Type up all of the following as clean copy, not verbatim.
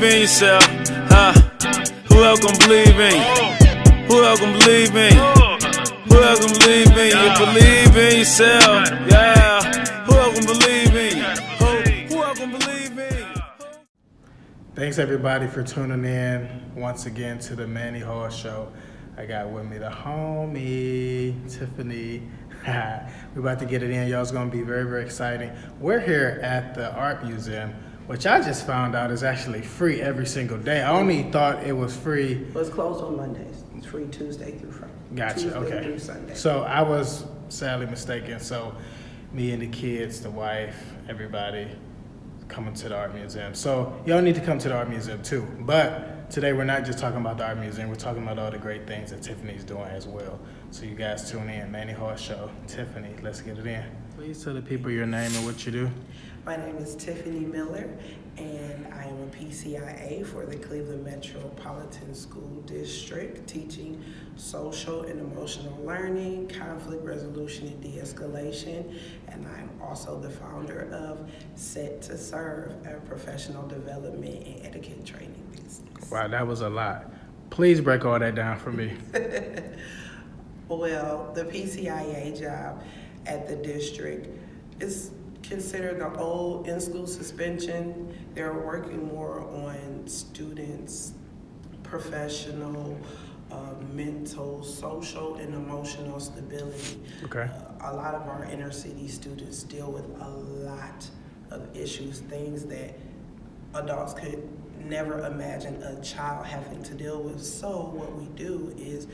believe in yourself? Who else gon' believe in you? Who else gon' believe in you? Who else gon' believe in you? You believe in yourself, yeah. Who else gon' believe in you? Who else gon' believe in you? Thanks everybody for tuning in once again to the Manny Hall Show. I got with me the homie, Tiffany. We're about to get it in. Y'all, it's gonna be very, very exciting. We're here at the Art Museum, which I just found out is actually free every single day. I only thought it was free. Well, it's closed on Mondays. It's free Tuesday through Friday. Gotcha, Tuesday okay. through Sunday. So I was sadly mistaken. So me and the kids, the wife, everybody coming to the Art Museum. So y'all need to come to the Art Museum too. But today we're not just talking about the Art Museum, we're talking about all the great things that Tiffany's doing as well. So you guys tune in, Manny Hall Show, Tiffany, let's get it in. Please tell the people your name and what you do. My name is Tiffany Miller, and I am a PCIA for the Cleveland Metropolitan School District, teaching social and emotional learning, conflict resolution, and de-escalation. And I'm also the founder of Set to Serve, a professional development and etiquette training business. Wow, that was a lot. Please break all that down for me. Well, the PCIA job at the district is considered the old in-school suspension. They're working more on students' professional, mental, social, and emotional stability. Okay. A lot of our inner city students deal with a lot of issues, things that adults could never imagine a child having to deal with. So what we do is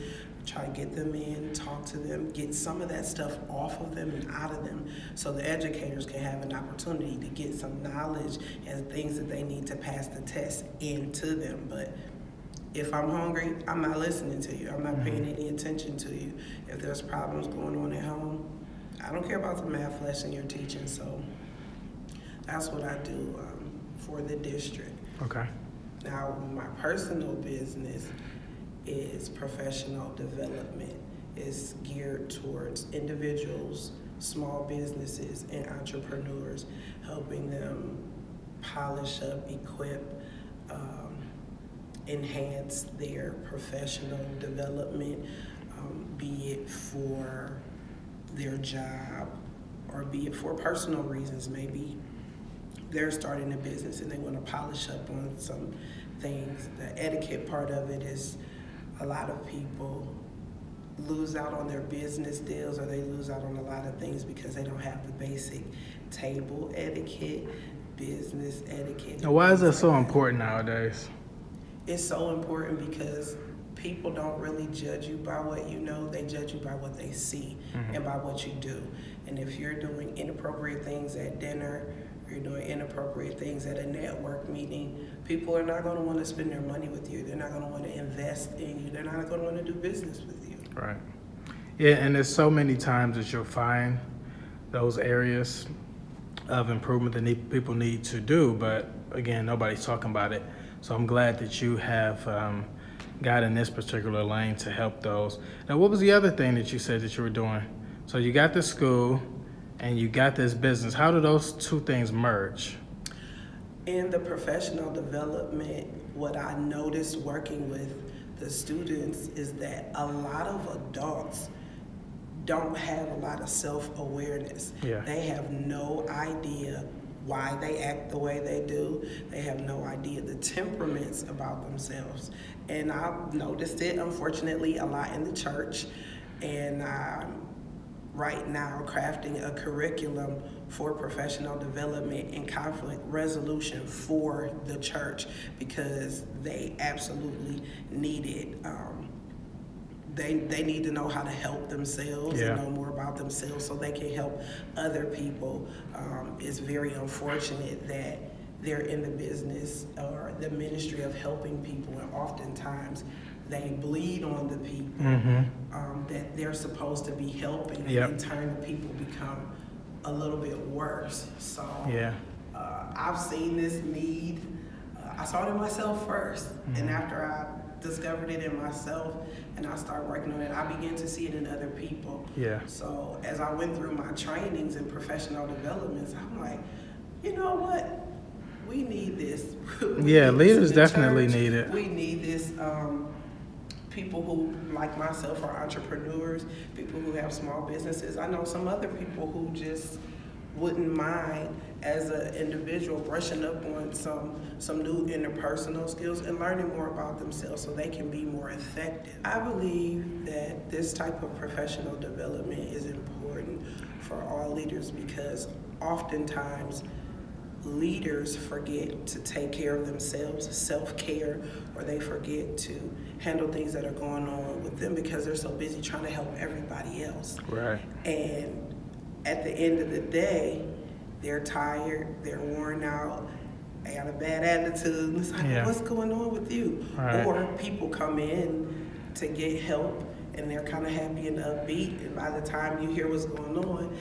try to get them in, talk to them, get some of that stuff off of them and out of them so the educators can have an opportunity to get some knowledge and things that they need to pass the test into them. But if I'm hungry, I'm not listening to you. I'm not paying any attention to you. If there's problems going on at home, I don't care about the math lesson you're teaching. So that's what I do for the district. Okay. Now, my personal business is professional development. It's geared towards individuals, small businesses, and entrepreneurs, helping them polish up, equip, enhance their professional development, be it for their job or be it for personal reasons. Maybe they're starting a business and they want to polish up on some things. The etiquette part of it is a lot of people lose out on their business deals, or they lose out on a lot of things because they don't have the basic table etiquette, business etiquette. Now, why is that so important nowadays? It's so important because people don't really judge you by what you know, they judge you by what they see and by what you do. And if you're doing inappropriate things at dinner, you're doing inappropriate things at a network meeting, people are not going to want to spend their money with you. They're not going to want to invest in you. They're not going to want to do business with you. Right. Yeah, and there's so many times that you'll find those areas of improvement that people need to do, but again, nobody's talking about it. So I'm glad that you have got in this particular lane to help those. Now, what was the other thing that you said that you were doing? So you got the school and you got this business. How do those two things merge? In the professional development, what I noticed working with the students is that a lot of adults don't have a lot of self-awareness. Yeah. They have no idea why they act the way they do. They have no idea the temperaments about themselves. And I've noticed it, unfortunately, a lot in the church. And right now crafting a curriculum for professional development and conflict resolution for the church because they absolutely need it. They need to know how to help themselves and know more about themselves so they can help other people. It's very unfortunate that they're in the business or the ministry of helping people, and oftentimes they bleed on the people that they're supposed to be helping, and in turn the people become a little bit worse. So I've seen this need. I saw it in myself first, and after I discovered it in myself and I started working on it, I began to see it in other people. So as I went through my trainings and professional developments, I'm like, you know what? we need this. Yeah, need leaders this in the definitely church. need it. We need this. People who, like myself, are entrepreneurs, people who have small businesses. I know some other people who just wouldn't mind, as an individual, brushing up on some new interpersonal skills and learning more about themselves so they can be more effective. I believe that this type of professional development is important for all leaders because oftentimes leaders forget to take care of themselves, self-care, or they forget to handle things that are going on with them because they're so busy trying to help everybody else. Right. And at the end of the day, they're tired, they're worn out, they got a bad attitude. It's like, what's going on with you? Right. Or people come in to get help and they're kind of happy and upbeat, and by the time you hear what's going on,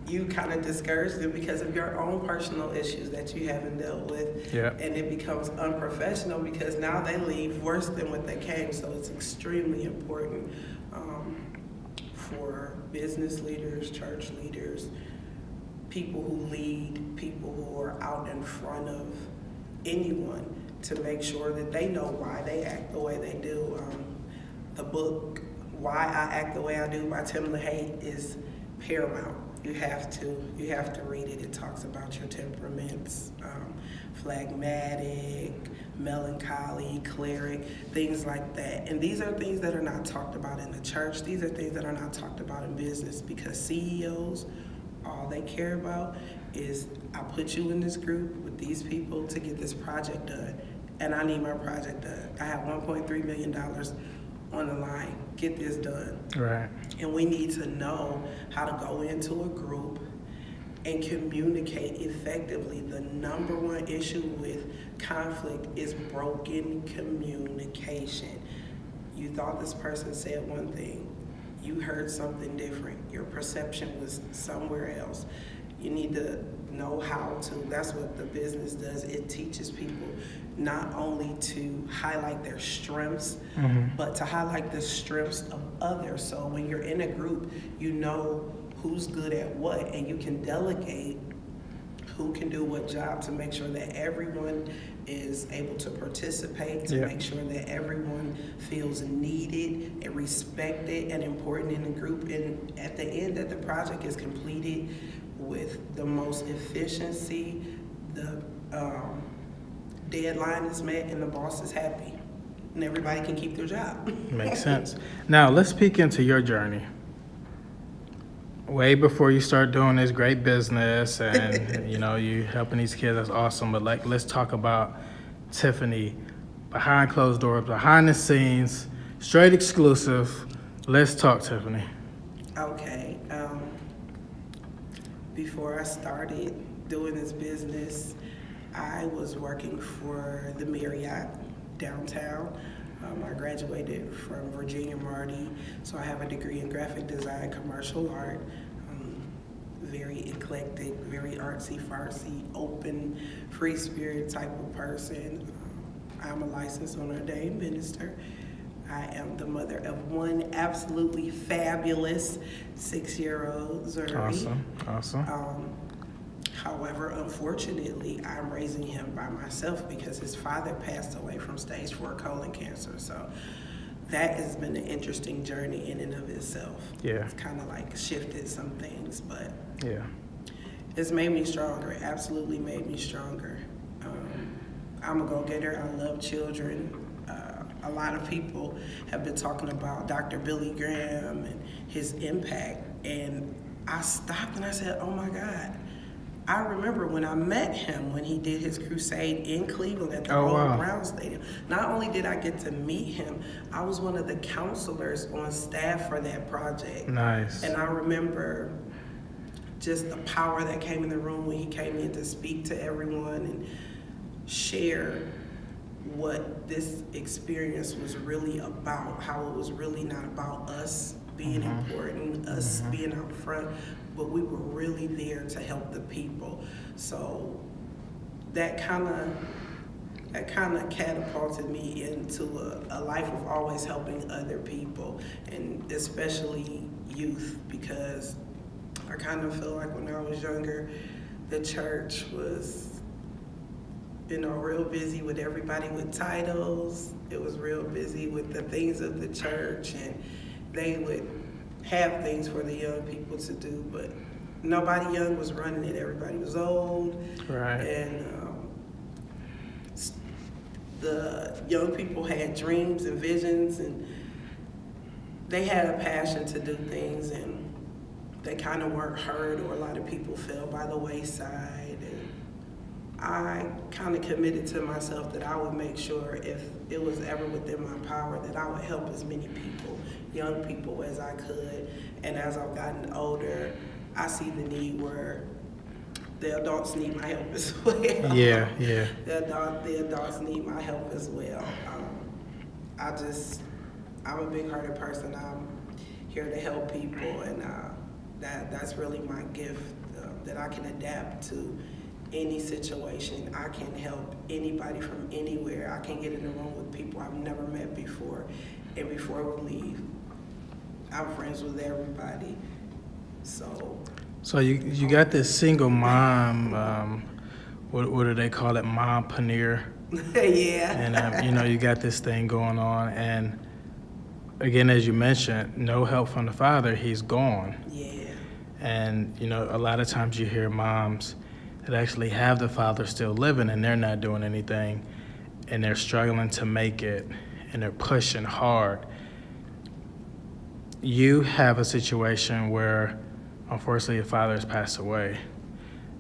you kind of discourage them because of your own personal issues that you haven't dealt with. Yeah. And it becomes unprofessional because now they leave worse than what they came. So it's extremely important for business leaders, church leaders, people who lead, people who are out in front of anyone to make sure that they know why they act the way they do. The book, Why I Act the Way I Do by Tim LaHaye is paramount. You have to read it. It talks about your temperaments, phlegmatic, melancholy, choleric, things like that. And these are things that are not talked about in the church. These are things that are not talked about in business because CEOs, all they care about is, I put you in this group with these people to get this project done, and I need my project done. I have $1.3 million on the line. Get this done. Right. And we need to know how to go into a group and communicate effectively. The number one issue with conflict is broken communication. You thought this person said one thing, you heard something different. Your perception was somewhere else. You need to know how to, that's what the business does. It teaches people not only to highlight their strengths, but to highlight the strengths of others. So when you're in a group, you know who's good at what, and you can delegate who can do what job to make sure that everyone is able to participate, to make sure that everyone feels needed and respected and important in the group. And at the end, that the project is completed with the most efficiency, the deadline is met, and the boss is happy, and everybody can keep their job. Makes sense. Now, let's peek into your journey. Way before you start doing this great business and, you helping these kids, that's awesome. But, let's talk about Tiffany, behind closed doors, behind the scenes, straight exclusive. Let's talk, Tiffany. Okay. Before I started doing this business, I was working for the Marriott downtown. I graduated from Virginia Marty, so I have a degree in graphic design, commercial art. Very eclectic, very artsy-fartsy, open, free spirit type of person. I'm a licensed and ordained minister. I am the mother of one absolutely fabulous 6-year-old, Zuri. Awesome. However, unfortunately, I'm raising him by myself because his father passed away from stage 4 colon cancer. So that has been an interesting journey in and of itself. Yeah. It's kind of shifted some things, but it's made me stronger. It absolutely made me stronger. I'm a go-getter. I love children. A lot of people have been talking about Dr. Billy Graham and his impact, and I stopped and I said, oh my God. I remember when I met him when he did his crusade in Cleveland at the old Brown Stadium. Not only did I get to meet him, I was one of the counselors on staff for that project. Nice. And I remember just the power that came in the room when he came in to speak to everyone and share what this experience was really about, how it was really not about us being important, us being out front, but we were really there to help the people. So that kind of catapulted me into a life of always helping other people, and especially youth, because I kind of feel like when I was younger, the church was real busy with everybody with titles. It was real busy with the things of the church, and they would have things for the young people to do, but nobody young was running it. Everybody was old. Right. And the young people had dreams and visions, and they had a passion to do things, and they kind of weren't heard, or a lot of people fell by the wayside. And I kind of committed to myself that I would make sure, if it was ever within my power, that I would help as many people, young people, as I could. And as I've gotten older, I see the need where the adults need my help as well. Yeah. The adults need my help as well. I'm a big-hearted person. I'm here to help people, and that's really my gift, that I can adapt to any situation. I can help anybody from anywhere. I can get in the room with people I've never met before, and before we leave, I'm friends with everybody. So you got this single mom, what do they call it, mompreneur? Yeah. And you got this thing going on, and again, as you mentioned, no help from the father, he's gone. Yeah. And a lot of times you hear moms that actually have the father still living, and they're not doing anything, and they're struggling to make it, and they're pushing hard. You have a situation where, unfortunately, your father has passed away.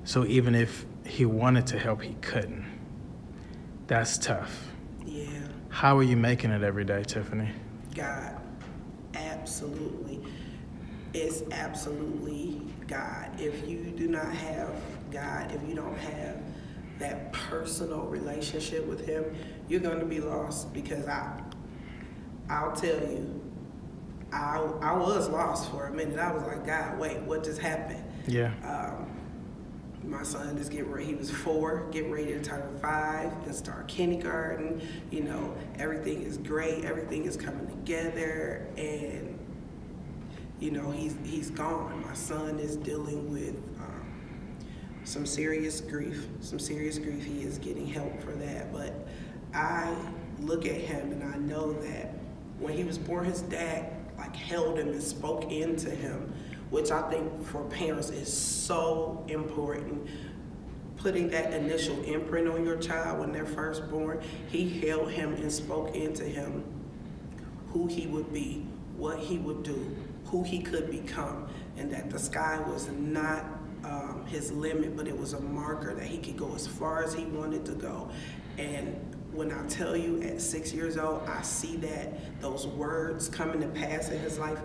So even if he wanted to help, he couldn't. That's tough. Yeah. How are you making it every day, Tiffany? God. Absolutely. It's absolutely God. If you do not have God, if you don't have that personal relationship with him, you're going to be lost, because I'll tell you, I was lost for a minute. I was like, God, wait, what just happened? Yeah. My son is getting ready. He was 4, getting ready to turn 5 and start kindergarten. Everything is great. Everything is coming together, and he's gone. My son is dealing with some serious grief. He is getting help for that. But I look at him, and I know that when he was born, his dad held him and spoke into him, which I think for parents is so important. Putting that initial imprint on your child when they're first born. He held him and spoke into him who he would be, what he would do, who he could become, and that the sky was not his limit, but it was a marker that he could go as far as he wanted to go. And when I tell you, at 6 years old, I see that those words coming to pass in his life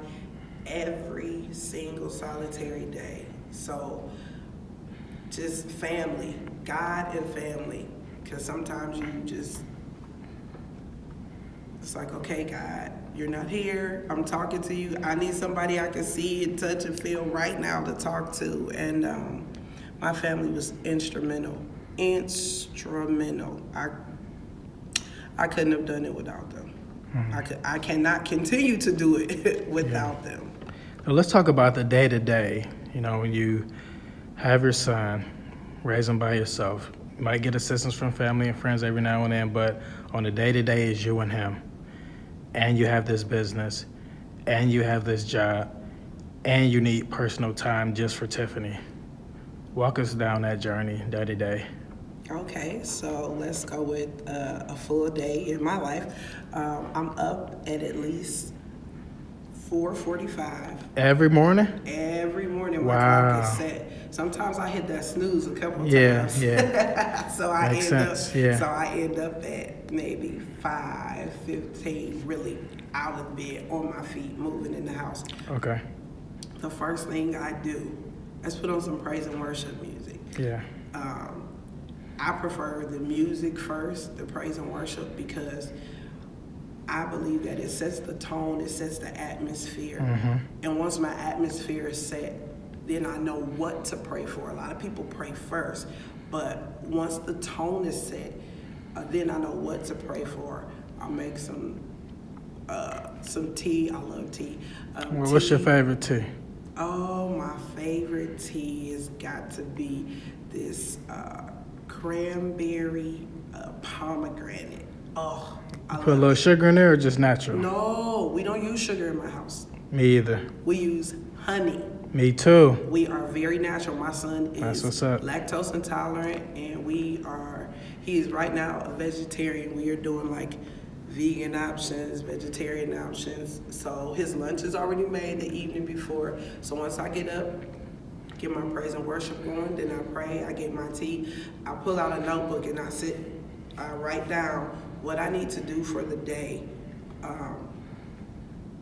every single solitary day. So just family, God and family, because sometimes it's like, okay, God, you're not here. I'm talking to you. I need somebody I can see and touch and feel right now to talk to. And my family was instrumental. I couldn't have done it without them. Mm-hmm. I cannot continue to do it without them. Now let's talk about the day-to-day. When you have your son, raise him by yourself. You might get assistance from family and friends every now and then, but on the day-to-day is you and him. And you have this business, and you have this job, and you need personal time just for Tiffany. Walk us down that journey, day-to-day. Okay, so let's go with a full day in my life. I'm up at least 4:45. Every morning? Every morning my Wow. clock is set. Sometimes I hit that snooze a couple of times. Yeah. So Makes sense. So I end up at maybe 5:15, really out of bed, on my feet, moving in the house. Okay. The first thing I do is put on some praise and worship music. Yeah. I prefer the music first, the praise and worship, because I believe that it sets the tone, it sets the atmosphere. Mm-hmm. And once my atmosphere is set, then I know what to pray for. A lot of people pray first, but once the tone is set, then I know what to pray for. I'll make some tea. I love tea. What's your favorite tea? Oh, my favorite tea has got to be this cranberry pomegranate. Oh, I Put a love little it. sugar in there or just natural? No, we don't use sugar in my house. Me either. We use honey. Me too. We are very natural. My son That's is what's up. lactose intolerant, and he is right now a vegetarian. We are doing like vegan options, vegetarian options. So his lunch is already made the evening before. So once I get up, get my praise and worship going, then I pray, I get my tea, I pull out a notebook and I write down what I need to do for the day.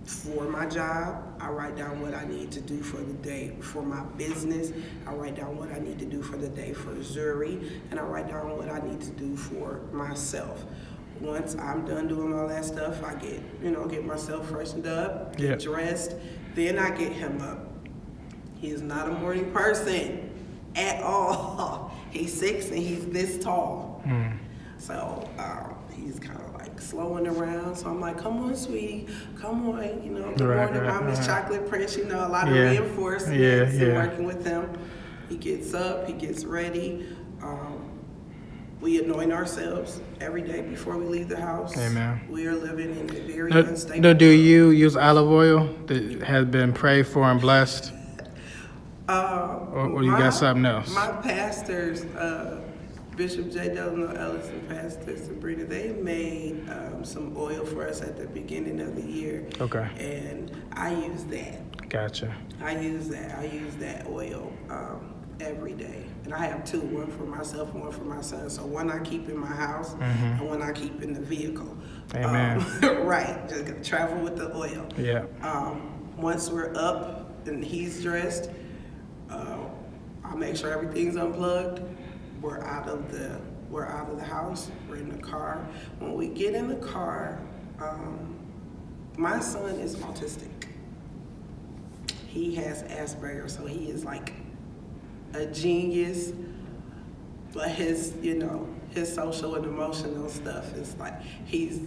For my job, I write down what I need to do for the day. For my business, I write down what I need to do for the day for Zuri, and I write down what I need to do for myself. Once I'm done doing all that stuff, I get myself freshened up, get dressed, then I get him up. He is not a morning person at all. He's 6 and he's this tall. So he's kind of like slowing around. So I'm like, come on, sweetie, come on. Good morning, mommy's chocolate prince. A lot of reinforcements and working with him. He gets up, he gets ready. We anoint ourselves every day before we leave the house. Amen. We are living in a very unstable Do you use olive oil that has been prayed for and blessed? Or you got something else? My pastors, Bishop J. Delano Ellis and Pastor Sabrina, they made some oil for us at the beginning of the year. Okay. And I use that. Gotcha. I use that oil every day. And I have 2, one for myself and one for my son. So one I keep in my house and one I keep in the vehicle. Amen. Right, just gotta travel with the oil. Yeah. Once we're up and he's dressed, I make sure everything's unplugged. We're out of the house. We're in the car. When we get in the car, my son is autistic. He has Asperger's, so he is like a genius. But his social and emotional stuff is like he's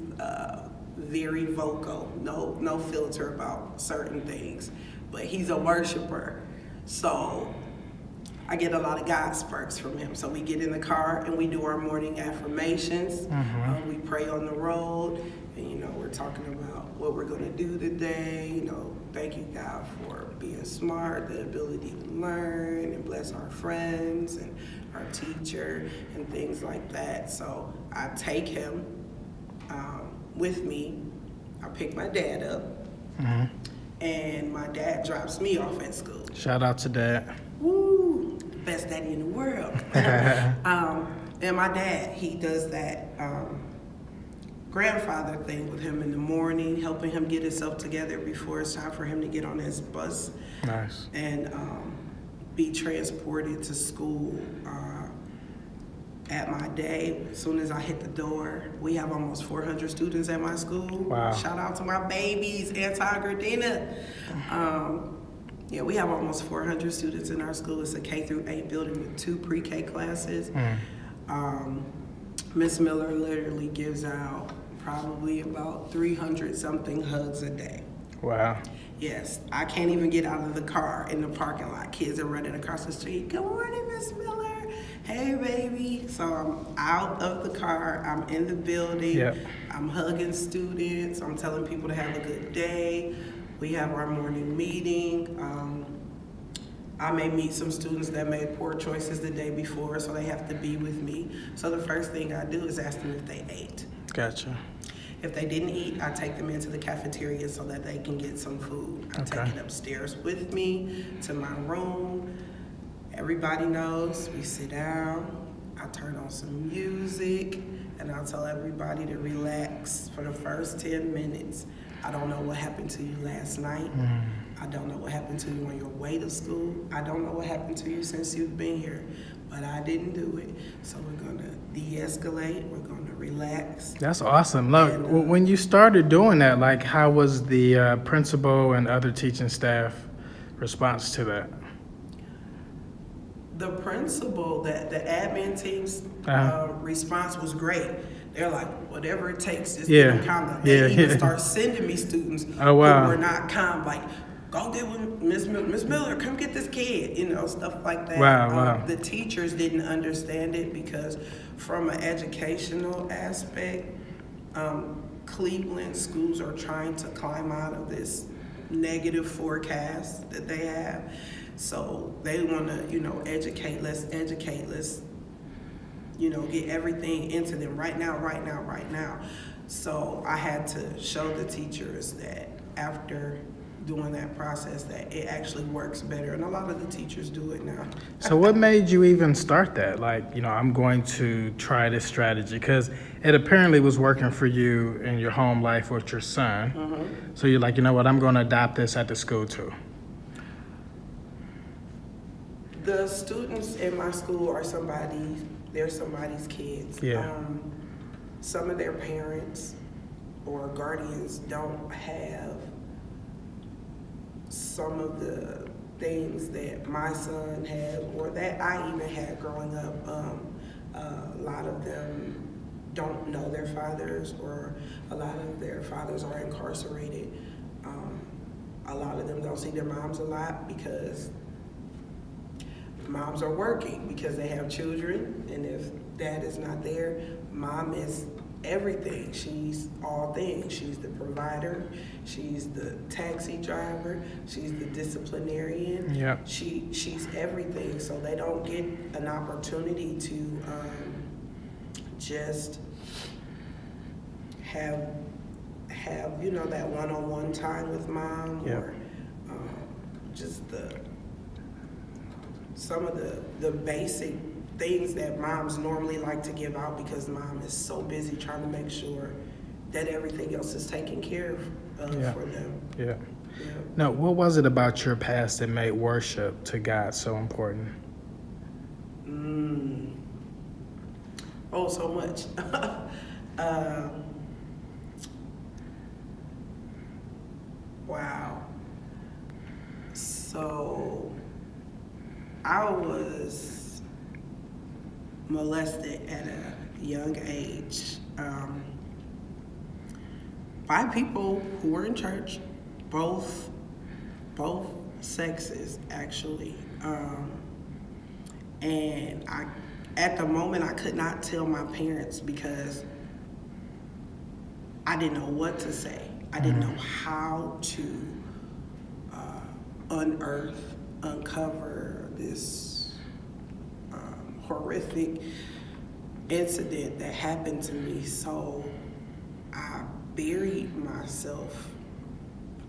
very vocal, no filter about certain things. But he's a worshiper, so I get a lot of God sparks from him. So we get in the car and we do our morning affirmations. We pray on the road, and we're talking about what we're going to do today. Thank you, God, for being smart, the ability to learn, and bless our friends and our teacher and things like that. So I take him with me. I pick my dad up, and my dad drops me off at school. Shout out to Dad. Woo, best daddy in the world. And my dad, he does that grandfather thing with him in the morning, helping him get himself together before it's time for him to get on his bus. Nice. And be transported to school. At my day, as soon as I hit the door, we have almost 400 students at my school. Wow. Shout out to my babies, Anti-Gardena. We have almost 400 students in our school. It's a K-8 building with 2 pre-K classes. Miss Miller literally gives out probably about 300-something hugs a day. Wow. Yes, I can't even get out of the car in the parking lot. Kids are running across the street. Good morning, Miss Miller. Hey, baby. So I'm out of the car. I'm in the building. Yep. I'm hugging students. I'm telling people to have a good day. We have our morning meeting. I may meet some students that made poor choices the day before, so they have to be with me. So the first thing I do is ask them if they ate. Gotcha. If they didn't eat, I take them into the cafeteria so that they can get some food. I take it upstairs with me to my room. Everybody knows we sit down. I turn on some music, and I'll tell everybody to relax for the first 10 minutes. I don't know what happened to you last night. I don't know what happened to you on your way to school. I don't know what happened to you since you've been here, but I didn't do it. So we're gonna de-escalate, we're gonna relax. That's awesome. Look, when you started doing that, like, how was the principal and other teaching staff response to that? The principal, the admin team's response was great. They're like, whatever it takes, just get them calm down. They even start sending me students who were not calm, like, go get with Miss Miller, come get this kid, stuff like that. Wow. The teachers didn't understand it because from an educational aspect, Cleveland schools are trying to climb out of this negative forecast that they have. So they want to, educate, let's get everything into them right now. So I had to show the teachers that after doing that process that it actually works better, and a lot of the teachers do it now. So what made you even start that? Like, I'm going to try this strategy, because it apparently was working for you in your home life with your son. Mm-hmm. So you're like, you know what, I'm going to adopt this at the school too. The students in my school are they're somebody's kids. Yeah. Some of their parents or guardians don't have some of the things that my son had or that I even had growing up. A lot of them don't know their fathers, or a lot of their fathers are incarcerated. A lot of them don't see their moms a lot because moms are working because they have children, and if dad is not there, mom is everything. She's all things. She's the provider, she's the taxi driver, she's the disciplinarian. Yeah. She's everything. So they don't get an opportunity to just have that one-on-one time with mom. Yeah. Or just some of the basic things that moms normally like to give out, because mom is so busy trying to make sure that everything else is taken care of for them. Yeah. Yeah. Now, what was it about your past that made worship to God so important? Oh, so much. Wow. So I was molested at a young age by people who were in church, both sexes actually, and at the moment I could not tell my parents because I didn't know what to say. I didn't know how to uncover this horrific incident that happened to me. So I buried myself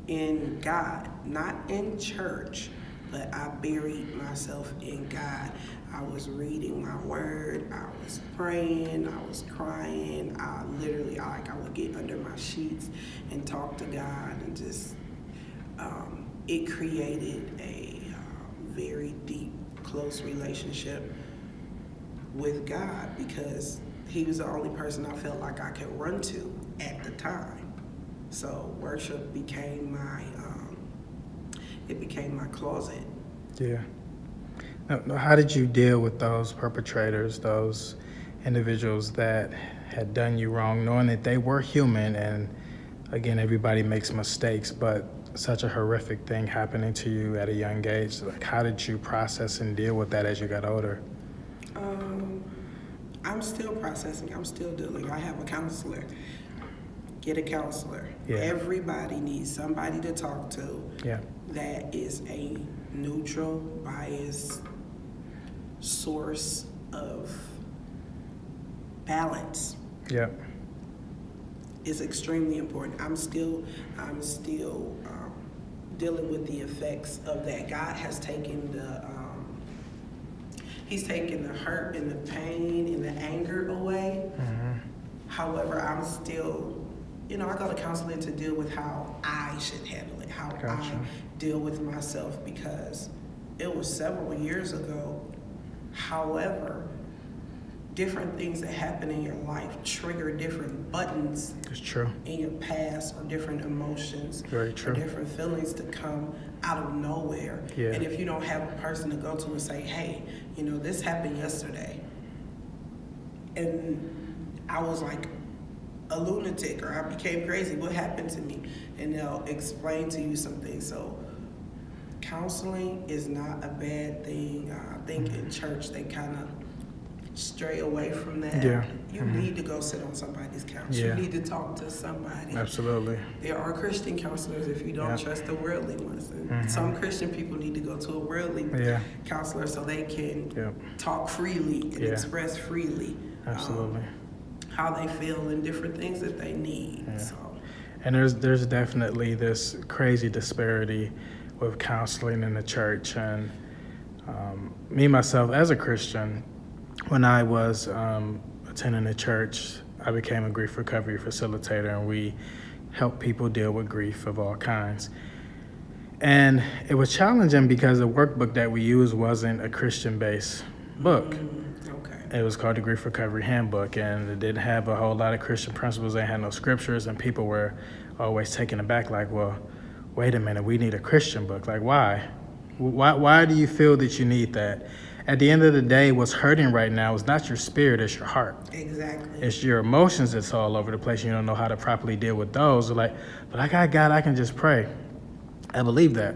in God, not in church, but I buried myself in God. I was reading my word, I was praying, I was crying. I would get under my sheets and talk to God, and just it created a very deep, close relationship with God, because he was the only person I felt like I could run to at the time. So worship became my closet. Yeah. Now, how did you deal with those perpetrators, those individuals that had done you wrong, knowing that they were human, and again, everybody makes mistakes, but such a horrific thing happening to you at a young age? Like, how did you process and deal with that as you got older? I'm still processing. I'm still dealing. I have a counselor. Get a counselor. Yeah. Everybody needs somebody to talk to. Yeah. That is a neutral, biased source of balance. Yeah. Is extremely important. I'm still dealing with the effects of that. God has taken He's taken the hurt and the pain and the anger away. Mm-hmm. However, I'm still, I go to counseling to deal with how I should handle it, how Gotcha. I deal with myself, because it was several years ago. However, different things that happen in your life trigger different buttons. It's true. In your past, or different emotions. Very true. Or different feelings to come out of nowhere. Yeah. And if you don't have a person to go to and say, hey, this happened yesterday, and I was like a lunatic, or I became crazy, what happened to me? And they'll explain to you some things. So counseling is not a bad thing. I think in church they kind of stray away from that. Yeah. You need to go sit on somebody's couch. Yeah. You need to talk to somebody. Absolutely. There are Christian counselors if you don't trust the worldly ones. And some Christian people need to go to a worldly counselor so they can talk freely and express freely Absolutely. how they feel and different things that they need. Yeah. So. And there's definitely this crazy disparity with counseling in the church. And me, myself, as a Christian, when I was attending the church, I became a grief recovery facilitator, and we help people deal with grief of all kinds. And it was challenging because the workbook that we used wasn't a Christian-based book. Okay. It was called the Grief Recovery Handbook, and it didn't have a whole lot of Christian principles. They had no scriptures, and people were always taken aback, like, well, wait a minute, we need a Christian book. Like, why? Why do you feel that you need that? At the end of the day, what's hurting right now is not your spirit, it's your heart. Exactly. It's your emotions that's all over the place. You don't know how to properly deal with those. Like, but I got God, I can just pray. I believe that.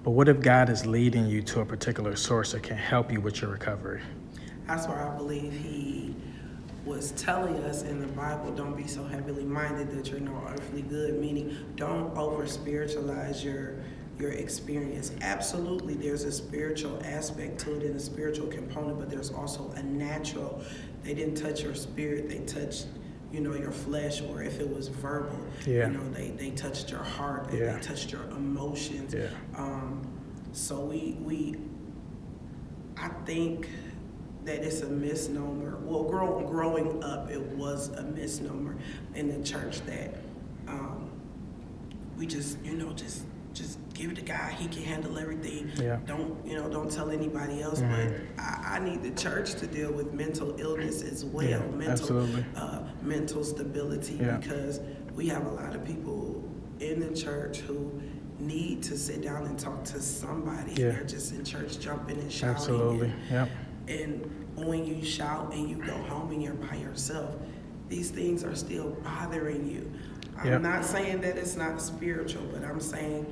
But what if God is leading you to a particular source that can help you with your recovery? That's where I believe he was telling us in the Bible, don't be so heavily minded that you're no earthly good, meaning don't over spiritualize your experience. Absolutely, there's a spiritual aspect to it and a spiritual component, but there's also a natural. They didn't touch your spirit, they touched, your flesh, or if it was verbal, they touched your heart, and they touched your emotions. Yeah. So I think that it's a misnomer. Well, growing up, it was a misnomer in the church that we just give it to God. He can handle everything. Yeah. Don't tell anybody else. But I need the church to deal with mental illness as well. Yeah, Mental stability, because we have a lot of people in the church who need to sit down and talk to somebody. Yeah. They're just in church jumping and shouting. Absolutely. And when you shout and you go home and you're by yourself, these things are still bothering you. I'm not saying that it's not spiritual, but I'm saying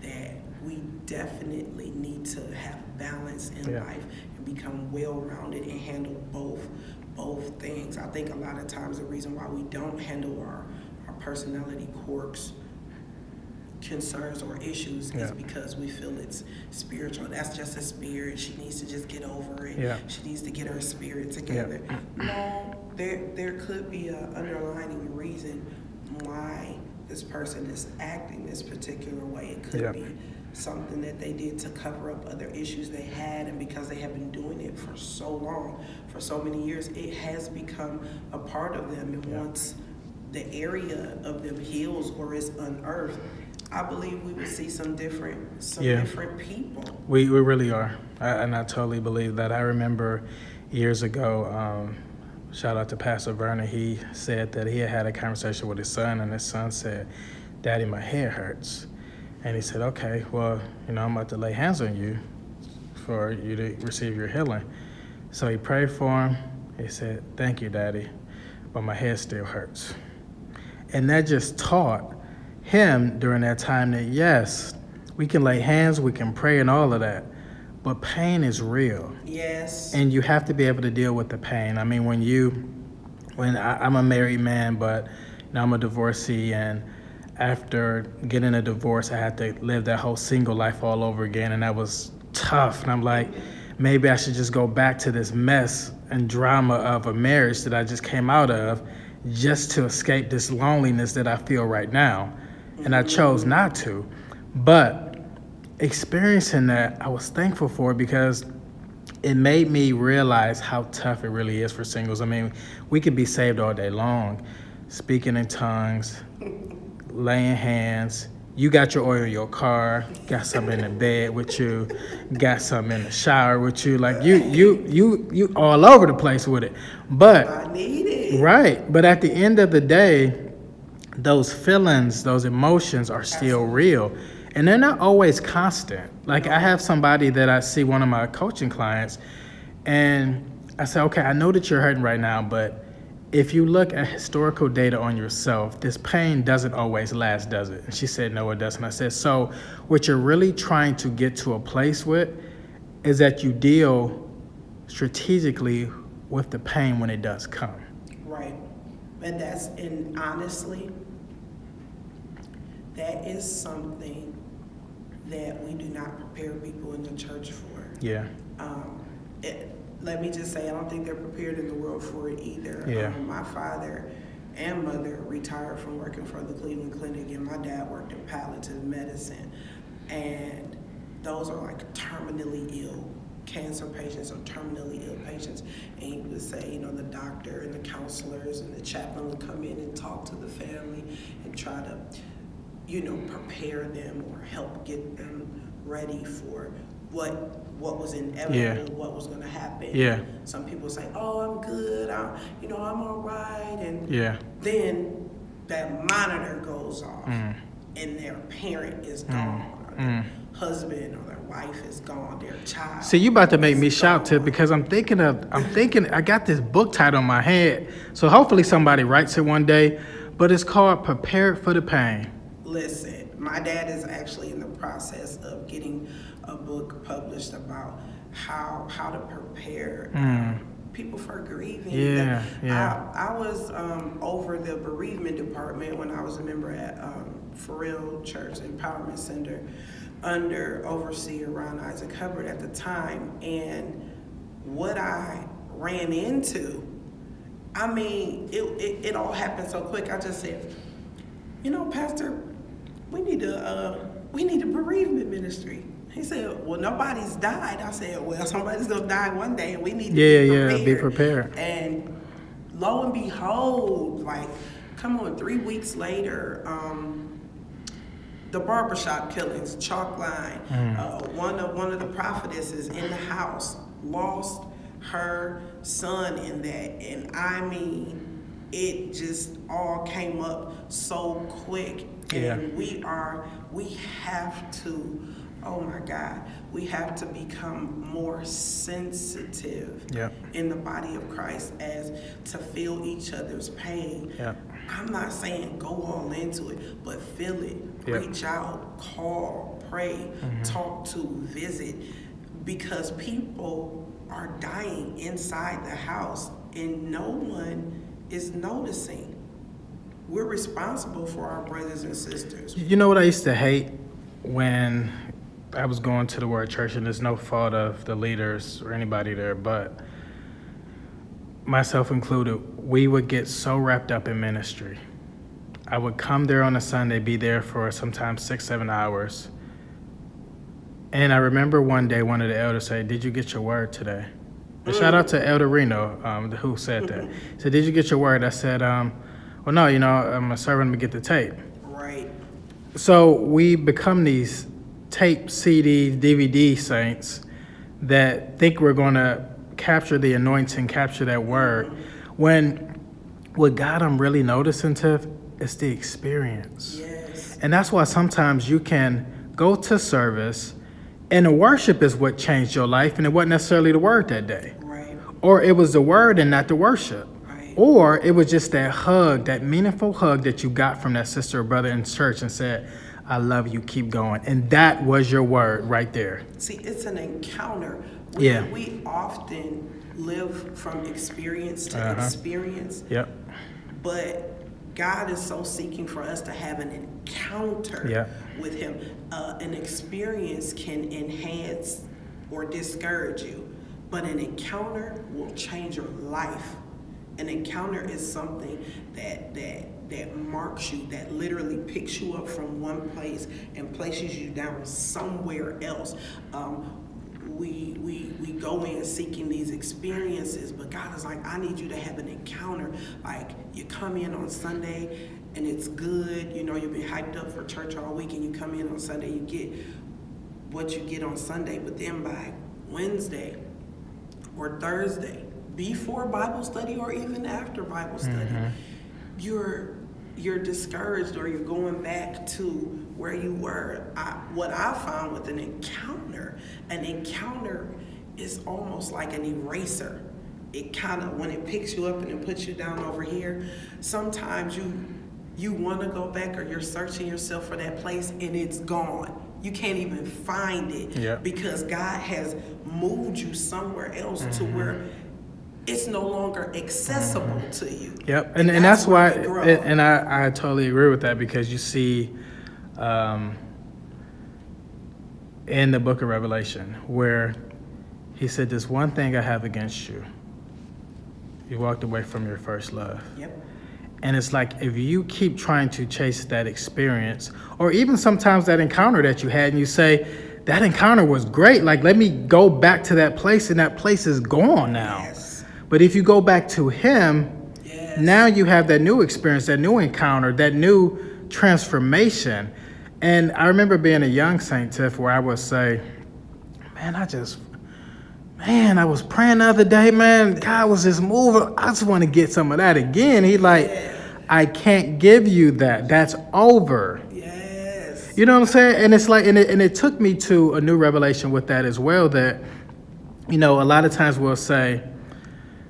that we definitely need to have balance in life and become well-rounded and handle both things. I think a lot of times the reason why we don't handle our personality quirks, concerns, or issues is because we feel it's spiritual. That's just a spirit. She needs to just get over it. Yeah. She needs to get her spirit together. No, there could be an underlying reason why this person is acting this particular way. It could be something that they did to cover up other issues they had, and because they have been doing it for so long, for so many years, it has become a part of them. And once the area of them heals or is unearthed, I believe we will see some different people. We really are. And I totally believe that. I remember years ago, shout out to Pastor Vernon, he said that he had a conversation with his son, and his son said, "Daddy, my head hurts." And he said, "Okay, well, I'm about to lay hands on you for you to receive your healing." So he prayed for him. He said, "Thank you, Daddy, but my head still hurts." And that just taught him during that time that, yes, we can lay hands, we can pray and all of that, but pain is real. Yes. And you have to be able to deal with the pain. I mean, I'm a married man, but I'm a divorcee, and after getting a divorce, I had to live that whole single life all over again, and that was tough. And I'm like, maybe I should just go back to this mess and drama of a marriage that I just came out of just to escape this loneliness that I feel right now. And I chose not to. But experiencing that, I was thankful for it because it made me realize how tough it really is for singles. I mean, we could be saved all day long, speaking in tongues, laying hands. You got your oil in your car, got some in the bed with you, got some in the shower with you. Like you all over the place with it. But I need it. Right. But at the end of the day, those feelings, those emotions are still real. And they're not always constant. Like I have somebody that I see, one of my coaching clients, and I say, okay, I know that you're hurting right now, but if you look at historical data on yourself, this pain doesn't always last, does it? And she said, no, it doesn't. I said, so what you're really trying to get to a place with is that you deal strategically with the pain when it does come. Right. And honestly, that is something that we do not prepare people in the church for. Yeah. Let me just say, I don't think they're prepared in the world for it either. Yeah. My father and mother retired from working for the Cleveland Clinic, and my dad worked in palliative medicine. And those are like terminally ill cancer patients or terminally ill patients. And he would say, the doctor and the counselors and the chaplain would come in and talk to the family and try to, prepare them or help get them ready for what was inevitable, what was going to happen. Yeah. Some people say, "Oh, I'm good. I'm all right." And then that monitor goes off, and their parent is gone, or their husband or their wife is gone, their child. See, you about to make me shout, Tip, because I'm thinking I got this book title on my head, so hopefully somebody writes it one day, but it's called Prepared for the Pain. Listen, my dad is actually in the process of getting a book published about how to prepare people for grieving. I was over the bereavement department when I was a member at Farrell Church Empowerment Center under overseer Ron Isaac Hubbard at the time, and what I ran into, it all happened so quick. I just said, Pastor, we need a bereavement ministry. He said, well, nobody's died. I said, well, somebody's going to die one day, and we need to be prepared. And lo and behold, 3 weeks later, the barbershop killings, chalk line, one of the prophetesses in the house lost her son in that. And it just all came up so quick. And we have to, oh my God, we have to become more sensitive in the body of Christ as to feel each other's pain. I'm not saying go all into it, but feel it, reach out, call, pray, talk to, visit, because people are dying inside the house and no one is noticing. We're responsible for our brothers and sisters. You know what I used to hate when I was going to the word church, and there's no fault of the leaders or anybody there, but myself included, we would get so wrapped up in ministry. I would come there on a Sunday, be there for sometimes 6-7 hours. And I remember one day one of the elders said, "Did you get your word today?" And shout out to Elder Reno, who said that. He said, "Did you get your word?" I said, well, no, I'm a servant to get the tape. Right. So we become these tape, CD, DVD saints that think we're going to capture the anointing, capture that word. When what God I'm really noticing, Tiff, is the experience. Yes. And that's why sometimes you can go to service and the worship is what changed your life, and it wasn't necessarily the word that day. Right. Or it was the word and not the worship. Right. Or it was just that hug, that meaningful hug that you got from that sister or brother in church and said, "I love you, keep going." And that was your word right there. See, it's an encounter. We often live from experience to experience. Yep. But God is so seeking for us to have an encounter with him. An experience can enhance or discourage you, but an encounter will change your life. An encounter is something that marks you, that literally picks you up from one place and places you down somewhere else. We go in seeking these experiences, but God is like, I need you to have an encounter. Like, you come in on Sunday and it's good, you've been hyped up for church all week, and you come in on Sunday, you get what you get on Sunday, but then by Wednesday or Thursday, before Bible study or even after Bible study, you're discouraged, or you're going back to where you were. What I found with an encounter is almost like an eraser. it kind of, when it picks you up and it puts you down over here, sometimes you want to go back, or you're searching yourself for that place and it's gone. You can't even find it because God has moved you somewhere else to where it's no longer accessible to you. Yep, and that's why, and I totally agree with that, because you see in the book of Revelation where he said, "There's one thing I have against you. You walked away from your first love." Yep. And it's like, if you keep trying to chase that experience, or even sometimes that encounter that you had, and you say, that encounter was great, like, let me go back to that place, and that place is gone now. Yes. But if you go back to him, now you have that new experience, that new encounter, that new transformation. And I remember being a young saint, Tiff, where I would say, man, I was praying the other day, man, God was just moving. I just want to get some of that again. He like, I can't give you that. That's over. Yes. You know what I'm saying? And it's like, and it took me to a new revelation with that as well, that, you know, a lot of times we'll say,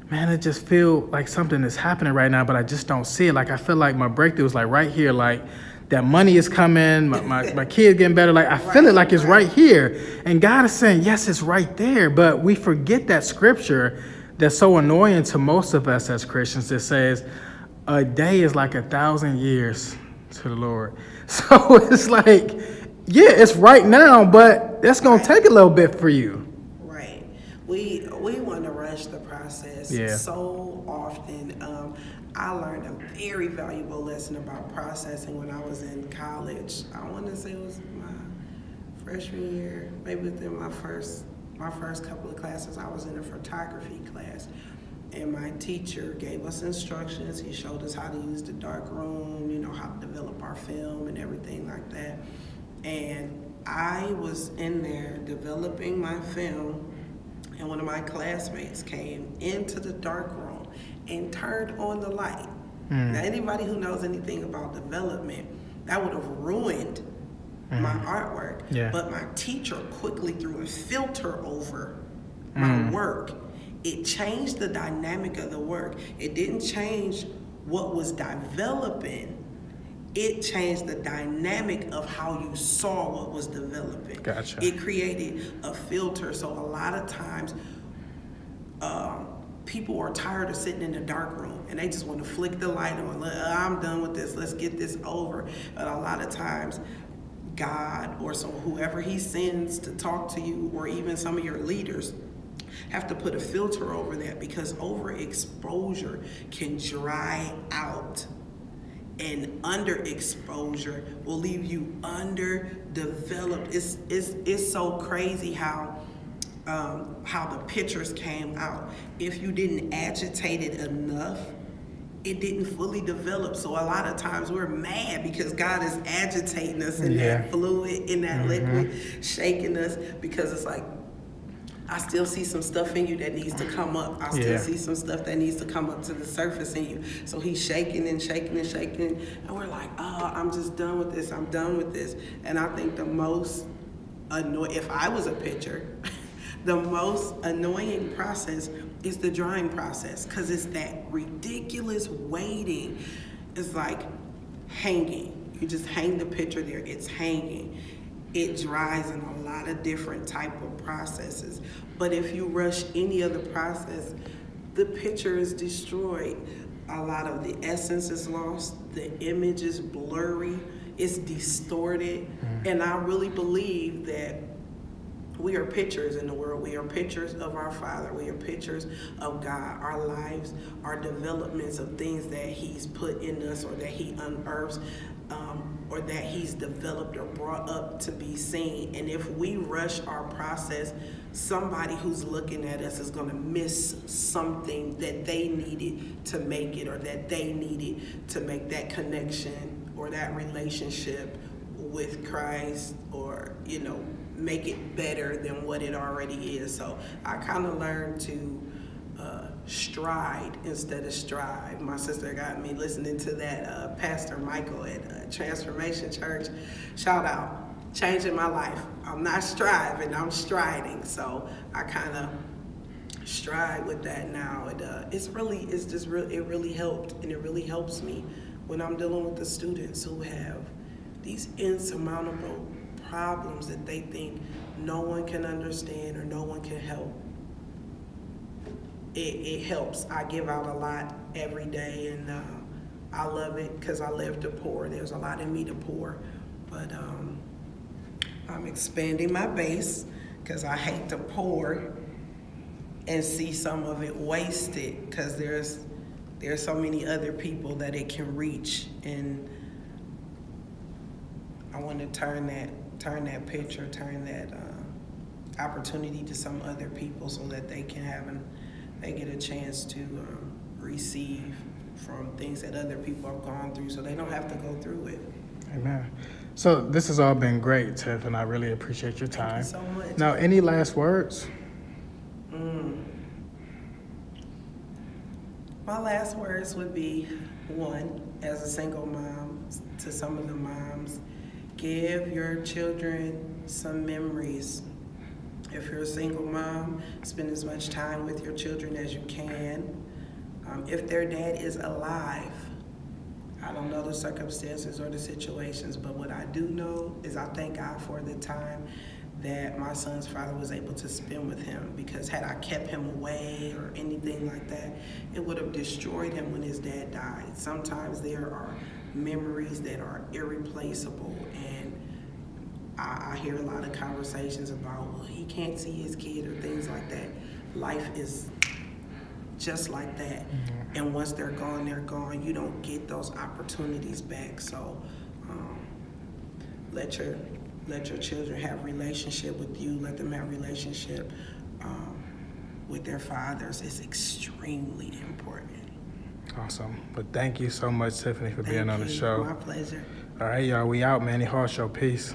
man, it just feel like something is happening right now, but I just don't see it. Like, I feel like my breakthrough is like right here, like that money is coming, my kid getting better. Like, I feel it like it's right here. And God is saying, yes, it's right there. But we forget that scripture that's so annoying to most of us as Christians that says, a day is like 1,000 years to the Lord. So it's like, yeah, it's right now, but that's going to take a little bit for you. Right. We want to rush the process so often. I learned a very valuable lesson about processing when I was in college. I want to say it was my freshman year, maybe within my first couple of classes. I was in a photography class, and my teacher gave us instructions. He showed us how to use the dark room, you know, how to develop our film and everything like that. And I was in there developing my film, and one of my classmates came into the dark room and turned on the light. Now, anybody who knows anything about development, that would have ruined my artwork. Yeah. But my teacher quickly threw a filter over my work. It changed the dynamic of the work. It didn't change what was developing. It changed the dynamic of how you saw what was developing. Gotcha. It created a filter. So a lot of times, people are tired of sitting in the dark room and they just want to flick the light on. I'm done with this. Let's get this over. But a lot of times, God or whoever he sends to talk to you, or even some of your leaders, have to put a filter over that, because overexposure can dry out, and underexposure will leave you underdeveloped. It's so crazy how the pictures came out. If you didn't agitate it enough, it didn't fully develop. So a lot of times we're mad because God is agitating us in that fluid, in that liquid, shaking us, because it's like, I still see some stuff in you that needs to come up. I still see some stuff that needs to come up to the surface in you. So he's shaking and shaking and shaking. And we're like, oh, I'm just done with this. I'm done with this. And I think the most annoying, if I was a pitcher, the most annoying process is the drying process, because it's that ridiculous waiting. It's like hanging. You just hang the picture there. It's hanging. It dries in a lot of different type of processes. But if you rush any other process, the picture is destroyed. A lot of the essence is lost. The image is blurry. It's distorted. And I really believe that we are pictures in the world. We are pictures of our Father. We are pictures of God. Our lives are developments of things that he's put in us, or that he unearths, or that he's developed or brought up to be seen. And if we rush our process, somebody who's looking at us is going to miss something that they needed to make it, or that they needed to make that connection or that relationship with Christ, or, you know, make it better than what it already is. So I kind of learned to stride instead of strive. My sister got me listening to that Pastor Michael at Transformation Church. Shout out, changing my life. I'm not striving, I'm striding. So I kind of stride with that now. It really helped, and it really helps me when I'm dealing with the students who have these insurmountable problems that they think no one can understand or no one can help. It helps. I give out a lot every day, and I love it because I live to pour. There's a lot in me to pour, but I'm expanding my base because I hate to pour and see some of it wasted, because there's so many other people that it can reach, and I want to turn that picture, turn that opportunity to some other people so that they get a chance to receive from things that other people have gone through, so they don't have to go through it. Amen. So this has all been great, Tiff, and I really appreciate your time. Thank you so much. Now, any last words? My last words would be, one, as a single mom, to some of the moms, give your children some memories. If you're a single mom, spend as much time with your children as you can. If their dad is alive, I don't know the circumstances or the situations, but what I do know is I thank God for the time that my son's father was able to spend with him, because had I kept him away or anything like that, it would have destroyed him when his dad died. Sometimes there are memories that are irreplaceable, and I hear a lot of conversations about, well, he can't see his kid or things like that. Life is just like that. Mm-hmm. And once they're gone. You don't get those opportunities back. So let your children have relationship with you. Let them have relationship with their fathers. It's extremely important. Awesome. But thank you so much, Tiffany, for being on the show. My pleasure. All right, y'all. We out, Manny Hall Show. Peace.